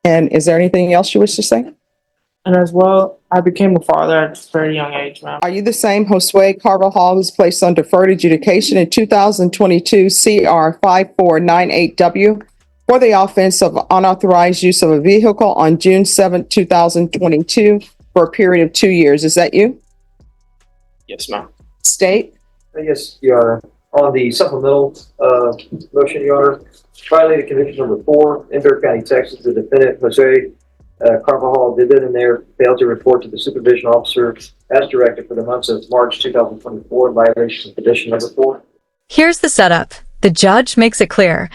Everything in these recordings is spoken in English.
And is there anything else you wish to say? And as well, I became a father at a very young age, ma'am. Are you the same Josue Carvajal who was placed on deferred adjudication in 2022 CR 5498W for the offense of unauthorized use of a vehicle on June 7, 2022 for a period of 2 years? Is that you? Yes, ma'am. State? Yes, Your Honor. On the supplemental motion, Your Honor, violated conviction number 4 in Bexar County, Texas. The defendant, Jose Carvajal, did it in there, failed to report to the supervision officer as directed for the months of March 2024 in violation of condition number 4. Here's the setup. The judge makes it clear.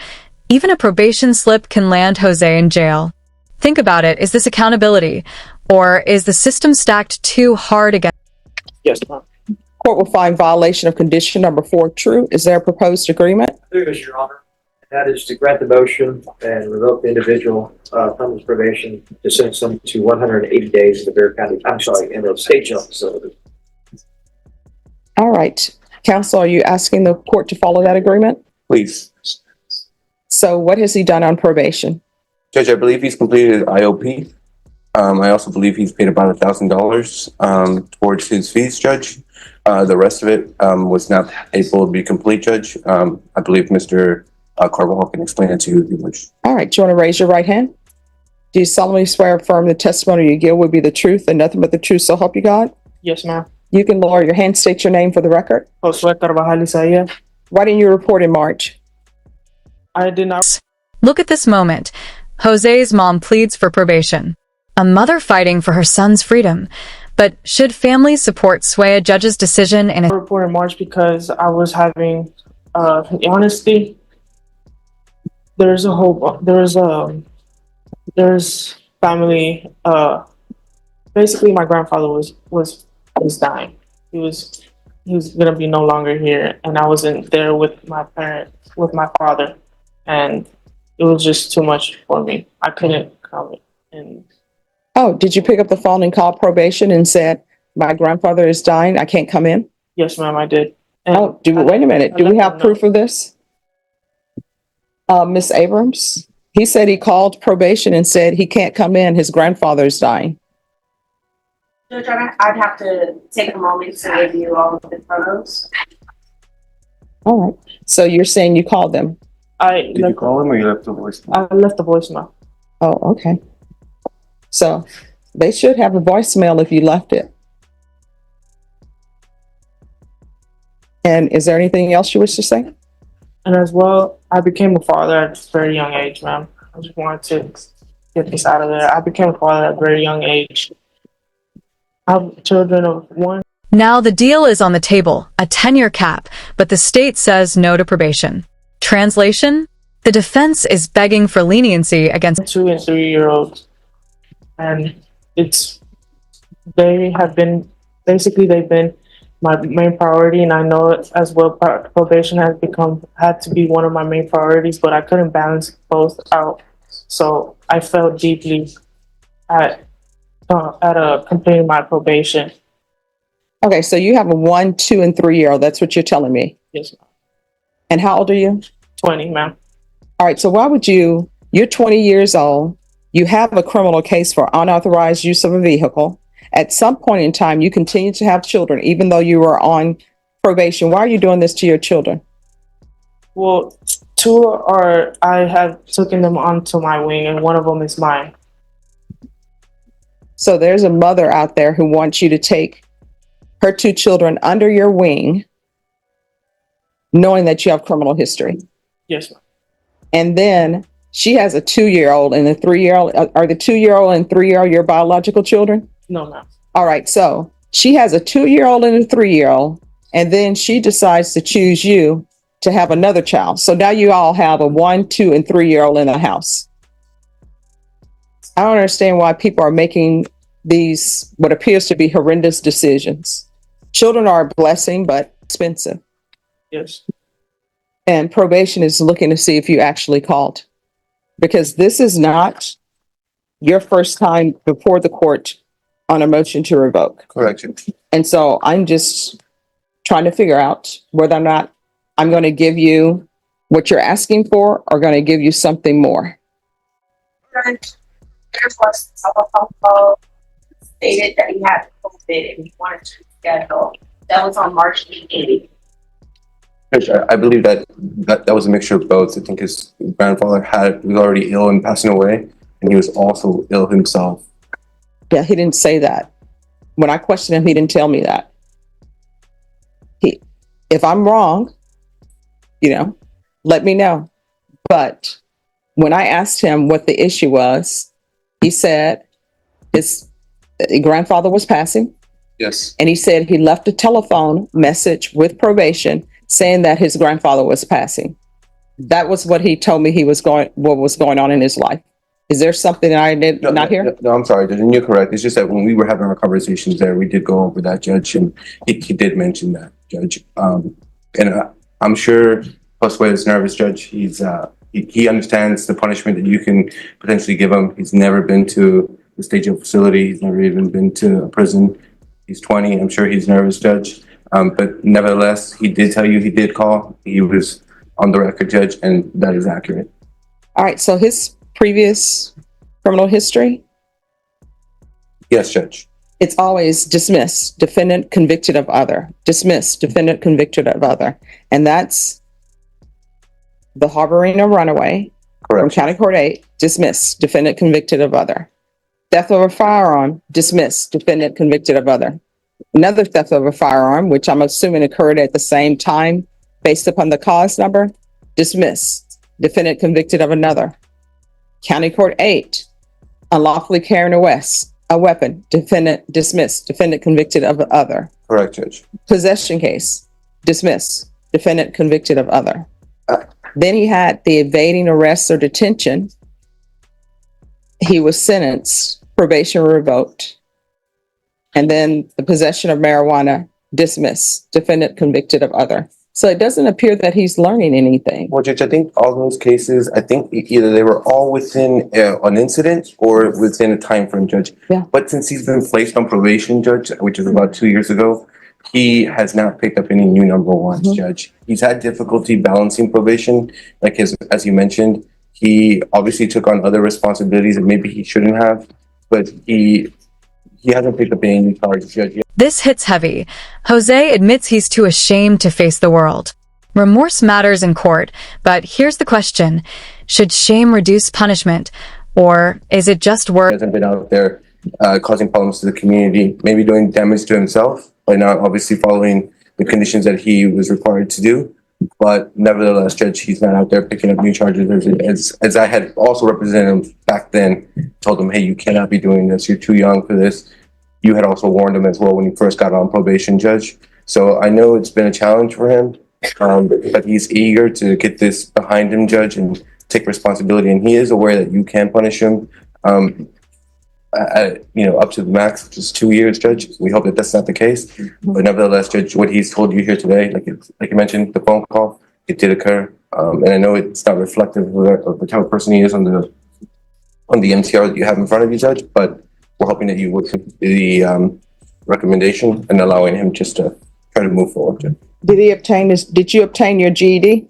Even a probation slip can land Jose in jail. Think about it. Is this accountability? Or is the system stacked too hard against? Yes, ma'am. Court will find violation of condition number 4 true. Is there a proposed agreement? There is, Your Honor. That is to grant the motion and revoke the individual from his probation to sentence him to 180 days in the Bexar County, in the state jail facility. All right. Counsel, are you asking the court to follow that agreement? Please. So what has he done on probation? Judge, I believe he's completed his IOP. I also believe he's paid about $1,000 towards his fees, Judge. The rest of it was not able to be complete, Judge. I believe Mr. Carvajal can explain it to you if you wish. All right. Do you want to raise your right hand? Do you solemnly swear or affirm the testimony you give will be the truth and nothing but the truth, so help you God? Yes, ma'am. You can lower your hand, state your name for the record. Josue Carvajal Isaiah. Why didn't you report in March? I did not. Look at this moment. Jose's mom pleads for probation. A mother fighting for her son's freedom. But should families support sway a judge's decision in a report in March because I was having, honesty. There's family. Basically, my grandfather was dying. He was gonna be no longer here, and I wasn't there with my father, and it was just too much for me. I couldn't come and. Oh, did you pick up the phone and call probation and said, my grandfather is dying, I can't come in? Yes, ma'am, I did. And wait a minute. Do we have proof of this? Miss Abrams, he said he called probation and said he can't come in, his grandfather is dying. Judge, I'd have to take a moment to review all of the photos. All right. So you're saying you called them? Did you call him or you left the voicemail? I left the voicemail. Oh, okay. So they should have a voicemail if you left it. And is there anything else you wish to say? And as well, I became a father at a very young age, ma'am. I just wanted to get this out of there. I became a father at a very young age. I have children of 1. Now the deal is on the table, a 10-year cap, but the state says no to probation. Translation? The defense is begging for leniency against 2 and 3 year olds. And they've been my main priority, and I know it as well. Probation had to be one of my main priorities, but I couldn't balance both out. So I felt deeply at completing my probation. Okay, so you have a 1, 2, and 3 year old. That's what you're telling me. Yes, ma'am. And how old are you? 20, ma'am. All right. So why would you're 20 years old. You have a criminal case for unauthorized use of a vehicle. At some point in time, you continue to have children, even though you were on probation. Why are you doing this to your children? Well, I have taken them onto my wing, and one of them is mine. So there's a mother out there who wants you to take her 2 children under your wing, knowing that you have criminal history. Yes, ma'am. And then she has a 2-year-old and a 3-year-old. Are the 2-year-old and 3-year-old your biological children? No, ma'am. All right. So she has a 2-year-old and a 3-year-old, and then she decides to choose you to have another child. So now you all have a 1, 2, and 3-year-old in the house. I don't understand why people are making these, what appears to be horrendous decisions. Children are a blessing, but expensive. Yes. And probation is looking to see if you actually called. Because this is not your first time before the court on a motion to revoke. Correct. And so I'm just trying to figure out whether or not I'm going to give you what you're asking for or going to give you something more. Judge, there was a telephone call stated that he had COVID and he wanted to schedule. That was on March 18th. Judge, I believe that was a mixture of both. I think his grandfather was already ill and passing away, and he was also ill himself. Yeah, he didn't say that. When I questioned him, he didn't tell me that. If I'm wrong, let me know. But when I asked him what the issue was, he said his grandfather was passing. Yes. And he said he left a telephone message with probation saying that his grandfather was passing. That was what he told me what was going on in his life. Is there something that I did not hear? No, I'm sorry, Judge, and you're correct. It's just that when we were having our conversations there, we did go over that, Judge, and he did mention that, Judge. I'm sure Josue is nervous, Judge. He understands the punishment that you can potentially give him. He's never been to the state jail facility. He's never even been to a prison. He's 20. I'm sure he's nervous, Judge. But nevertheless, he did tell you he did call. He was on the record, Judge, and that is accurate. All right. So his previous criminal history? Yes, Judge. It's always dismissed, defendant convicted of other. Dismissed, defendant convicted of other. And that's the harboring a runaway. Correct. From County Court 8, dismissed, defendant convicted of other. Theft of a firearm, dismissed, defendant convicted of other. Another theft of a firearm, which I'm assuming occurred at the same time based upon the cause number, dismissed, defendant convicted of another. County Court 8, unlawfully carrying a weapon, defendant dismissed, defendant convicted of other. Correct, Judge. Possession case, dismissed, defendant convicted of other. Then he had the evading arrest or detention. He was sentenced, probation revoked. And then the possession of marijuana, dismissed, defendant convicted of other. So it doesn't appear that he's learning anything. Well, Judge, I think all those cases, I think either they were all within an incident or within a time frame, Judge. Yeah. But since he's been placed on probation, Judge, which is about 2 years ago, he has not picked up any new number ones, Judge. He's had difficulty balancing probation, as you mentioned. He obviously took on other responsibilities that maybe he shouldn't have, but he hasn't picked up any new charges, Judge. This hits heavy. Jose admits he's too ashamed to face the world. Remorse matters in court, but here's the question. Should shame reduce punishment, or is it just He work? hasn't been out there causing problems to the community, maybe doing damage to himself by not obviously following the conditions that he was required to do. But nevertheless, Judge, he's not out there picking up new charges. As I had also represented him back then, told him, hey, you cannot be doing this. You're too young for this. You had also warned him as well when he first got on probation, Judge. So I know it's been a challenge for him, but he's eager to get this behind him, Judge, and take responsibility. And he is aware that you can punish him, up to the max, which is 2 years, Judge. We hope that that's not the case. But nevertheless, Judge, what he's told you here today, like you mentioned, the phone call, it did occur. And I know it's not reflective of the type of person he is on the MTR that you have in front of you, Judge, but we're hoping that you would complete the recommendation and allowing him just to try to move forward. Judge. Did you obtain your GED?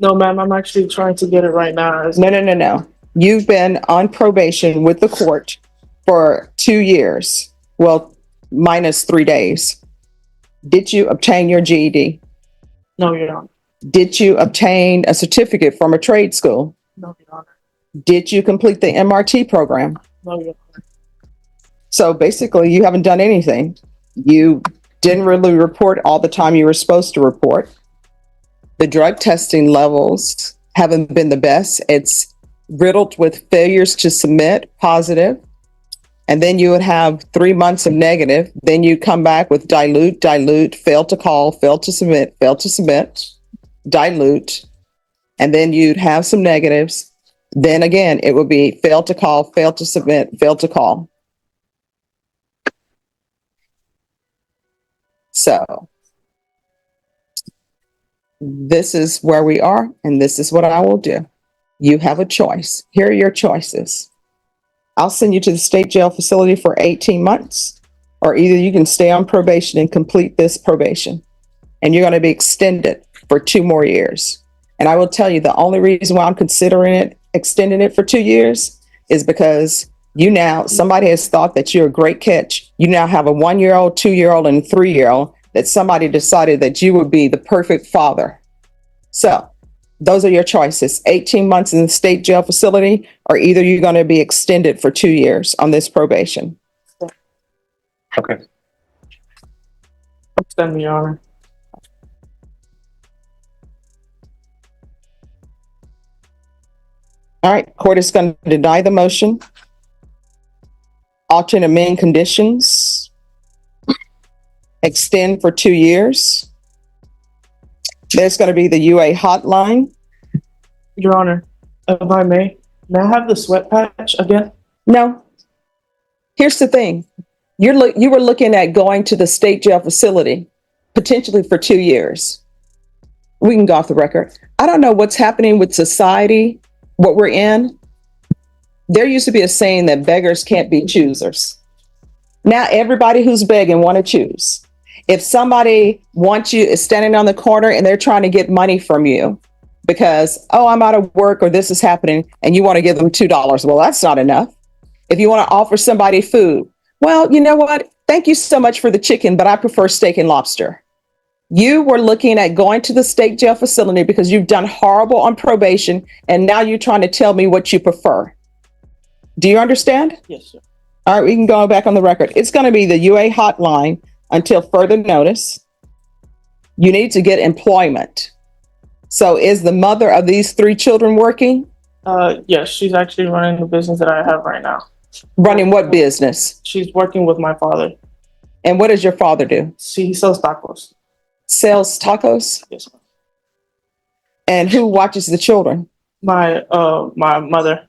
No, ma'am, I'm actually trying to get it right now. No. You've been on probation with the court for 2 years. Well, minus 3 days. Did you obtain your GED? No, Your Honor. Did you obtain a certificate from a trade school? No, Your Honor. Did you complete the MRT program? No, Your Honor. So basically, you haven't done anything. You didn't really report all the time you were supposed to report. The drug testing levels haven't been the best. It's riddled with failures to submit positive. And then you would have 3 months of negative. Then you come back with dilute, fail to call, fail to submit, dilute. And then you'd have some negatives. Then again, it would be fail to call, fail to submit, fail to call. So this is where we are, and this is what I will do. You have a choice. Here are your choices. I'll send you to the state jail facility for 18 months, or either you can stay on probation and complete this probation, and you're going to be extended for 2 more years. And I will tell you, the only reason why I'm considering extending it for 2 years is because Somebody has thought that you're a great catch. You now have a 1-year-old, 2-year-old, and a 3-year-old that somebody decided that you would be the perfect father. So those are your choices. 18 months in the state jail facility, or either you're going to be extended for 2 years on this probation. Okay. Extend, Your Honor. All right, court is going to deny the motion. Alter and amend conditions. Extend for 2 years. There's going to be the UA hotline. Your Honor, if I may I have the sweat patch again? No. Here's the thing. You were looking at going to the state jail facility, potentially for 2 years. We can go off the record. I don't know what's happening with society, what we're in. There used to be a saying that beggars can't be choosers. Now everybody who's begging want to choose. If somebody wants you, is standing on the corner and they're trying to get money from you because, oh, I'm out of work or this is happening, and you want to give them $2. Well, that's not enough. If you want to offer somebody food, well, you know what? Thank you so much for the chicken, but I prefer steak and lobster. You were looking at going to the state jail facility because you've done horrible on probation, and now you're trying to tell me what you prefer. Do you understand? Yes, sir. All right, we can go back on the record. It's going to be the UA hotline until further notice. You need to get employment. So is the mother of these 3 children working? Yes, she's actually running the business that I have right now. Running what business? She's working with my father. And what does your father do? He sells tacos. Sells tacos? Yes, ma'am. And who watches the children? My mother.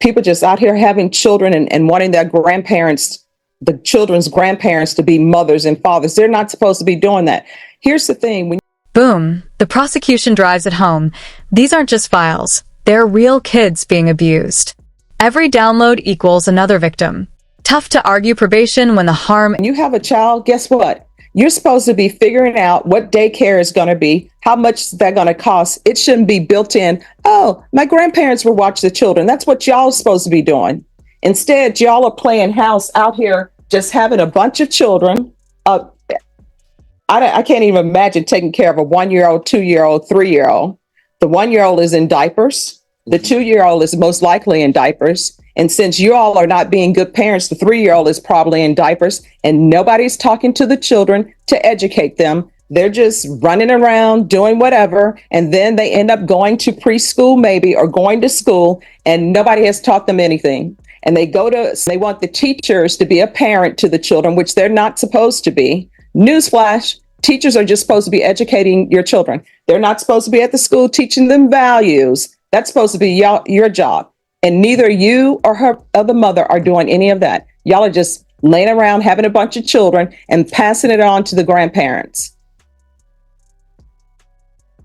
People just out here having children and wanting their grandparents, the children's grandparents, to be mothers and fathers. They're not supposed to be doing that. Here's the thing. Boom. The prosecution drives it home. These aren't just files. They're real kids being abused. Every download equals another victim. Tough to argue probation when the harm... When you have a child, guess what? You're supposed to be figuring out what daycare is going to be, how much is that going to cost. It shouldn't be built in. Oh, my grandparents will watch the children. That's what y'all are supposed to be doing. Instead, y'all are playing house out here, just having a bunch of children. I can't even imagine taking care of a 1-year-old, 2-year-old, 3-year-old. The 1-year-old is in diapers. The 2-year-old is most likely in diapers. And since you all are not being good parents, the 3-year-old is probably in diapers, and nobody's talking to the children to educate them. They're just running around doing whatever. And then they end up going to preschool maybe, or going to school, and nobody has taught them anything. And they want the teachers to be a parent to the children, which they're not supposed to be. Newsflash, teachers are just supposed to be educating your children. They're not supposed to be at the school teaching them values. That's supposed to be your job. And neither you or the mother are doing any of that. Y'all are just laying around having a bunch of children and passing it on to the grandparents.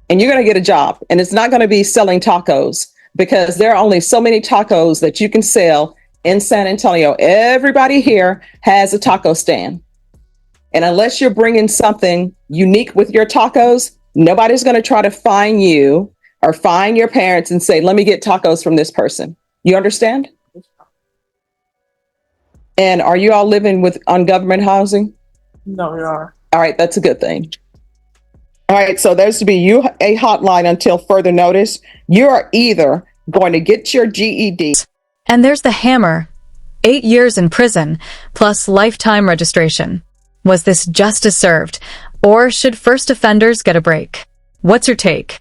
And you're going to get a job, and it's not going to be selling tacos, because there are only so many tacos that you can sell in San Antonio. Everybody here has a taco stand. And unless you're bringing something unique with your tacos, nobody's going to try to find you or find your parents and say, let me get tacos from this person. You understand? And are you all living on government housing? No, we are. All right, that's a good thing. All right, so there's to be a hotline until further notice. You are either going to get your GED. And there's the hammer. 8 years in prison, plus lifetime registration. Was this justice served, or should first offenders get a break? What's your take?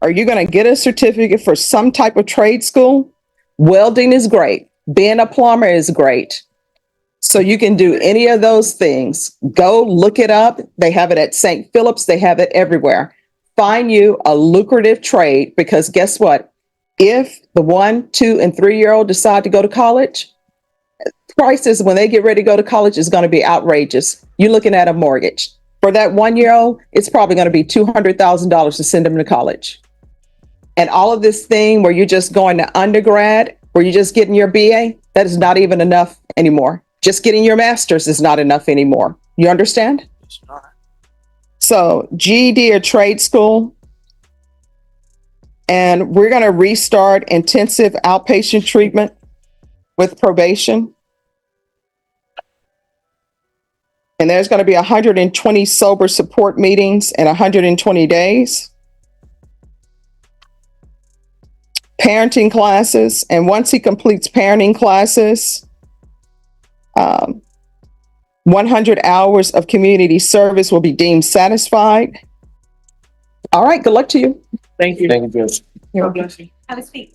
Are you going to get a certificate for some type of trade school? Welding is great. Being a plumber is great. So you can do any of those things. Go look it up. They have it at St. Philip's. They have it everywhere. Find you a lucrative trade, because guess what? If the 1, 2, and 3-year-old decide to go to college, prices when they get ready to go to college is going to be outrageous. You're looking at a mortgage. For that 1-year-old, it's probably going to be $200,000 to send them to college. And all of this thing where you're just going to undergrad, where you're just getting your BA, that is not even enough anymore. Just getting your master's is not enough anymore. You understand? So GED or trade school. And we're going to restart intensive outpatient treatment with probation. And there's going to be 120 sober support meetings in 120 days. Parenting classes. And once he completes parenting classes, 100 hours of community service will be deemed satisfied. All right, good luck to you. Thank you. Thank you, Judge. God bless you. Have a seat.